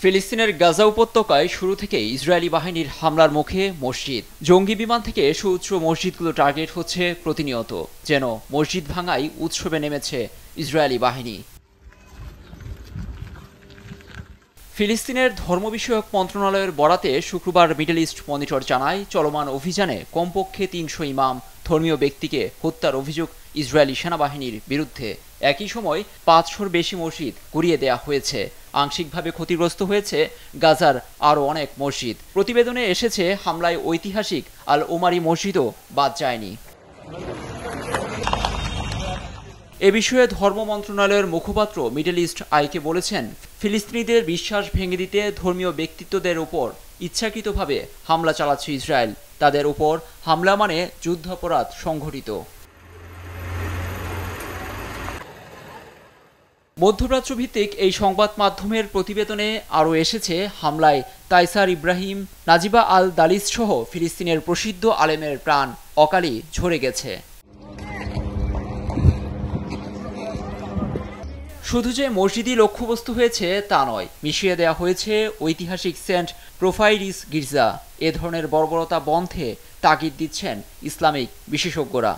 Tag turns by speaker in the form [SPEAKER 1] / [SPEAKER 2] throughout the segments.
[SPEAKER 1] ফিলিস্তিনের গাজা উপত্যকায় শুরু থেকে ইসরায়েলি বাহিনীর হামলার মুখে মসজিদ, জঙ্গি বিমান থেকে সুউচ্চ মসজিদগুলো টার্গেট হচ্ছে প্রতিনিয়ত, যেন মসজিদ ভাঙাই উৎসবে নেমেছে ইসরায়েলি বাহিনী। ফিলিস্তিনের ধর্ম বিষয়ক মন্ত্রণালয়ের বরাতে শুক্রবার মিডল ইস্ট মনিটর জানায়, চলমান অভিযানে কমপক্ষে ৩০০ ইমাম ধর্মীয় ব্যক্তিকে হত্যার অভিযোগ ইসরায়েলি সেনাবাহিনীর বিরুদ্ধে। একই সময় ৫০০-র বেশি মসজিদ গুঁড়িয়ে দেয়া হয়েছে। আংশিকভাবে ক্ষতিগ্রস্ত হয়েছে গাজার আরও অনেক মসজিদ। প্রতিবেদনে এসেছে, হামলায় ঐতিহাসিক আল ওমারি মসজিদও বাদ যায়নি। এ বিষয়ে ধর্ম মন্ত্রণালয়ের মুখপাত্র মিডল ইস্ট আইকে বলেছেন, ফিলিস্তিনিদের বিশ্বাস ভেঙে দিতে ধর্মীয় ব্যক্তিত্বদের উপর ইচ্ছাকৃতভাবে হামলা চালাচ্ছে ইসরায়েল। তাদের উপর হামলা মানে যুদ্ধাপরাধ সংঘটিত। মধ্যপ্রাচ্য ভিত্তিক এই সংবাদ মাধ্যমের প্রতিবেদনে আরও এসেছে, হামলায় তাইসার ইব্রাহিম, নাজিবা আল দালিস সহ ফিলিস্তিনের প্রসিদ্ধ আলেমের প্রাণ অকালেই ঝরে গেছে। শুধু যে মসজিদই লক্ষ্যবস্তু হয়েছে তা নয়, মিশিয়ে দেওয়া হয়েছে ঐতিহাসিক সেন্ট প্রোফাইরিস গির্জা। এ ধরনের বর্বরতা বন্ধে তাগিদ দিচ্ছেন ইসলামিক বিশেষজ্ঞরা।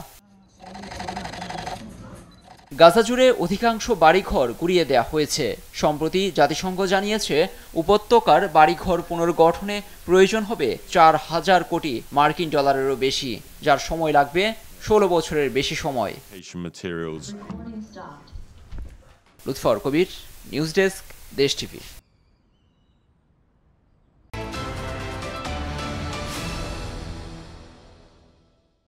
[SPEAKER 1] গাজা জুড়ে অধিকাংশ বাড়িঘর গুঁড়িয়ে দেওয়া হয়েছে। সম্প্রতি জাতিসংঘ জানিয়েছে, উপত্যকার বাড়িঘর পুনর্গঠনে প্রয়োজন হবে ৪,০০০ কোটি মার্কিন ডলারেরও বেশি, যার সময় লাগবে ১৬ বছরের বেশি সময়। লুৎফর কবির, নিউজ ডেস্ক, দেশ টিভি।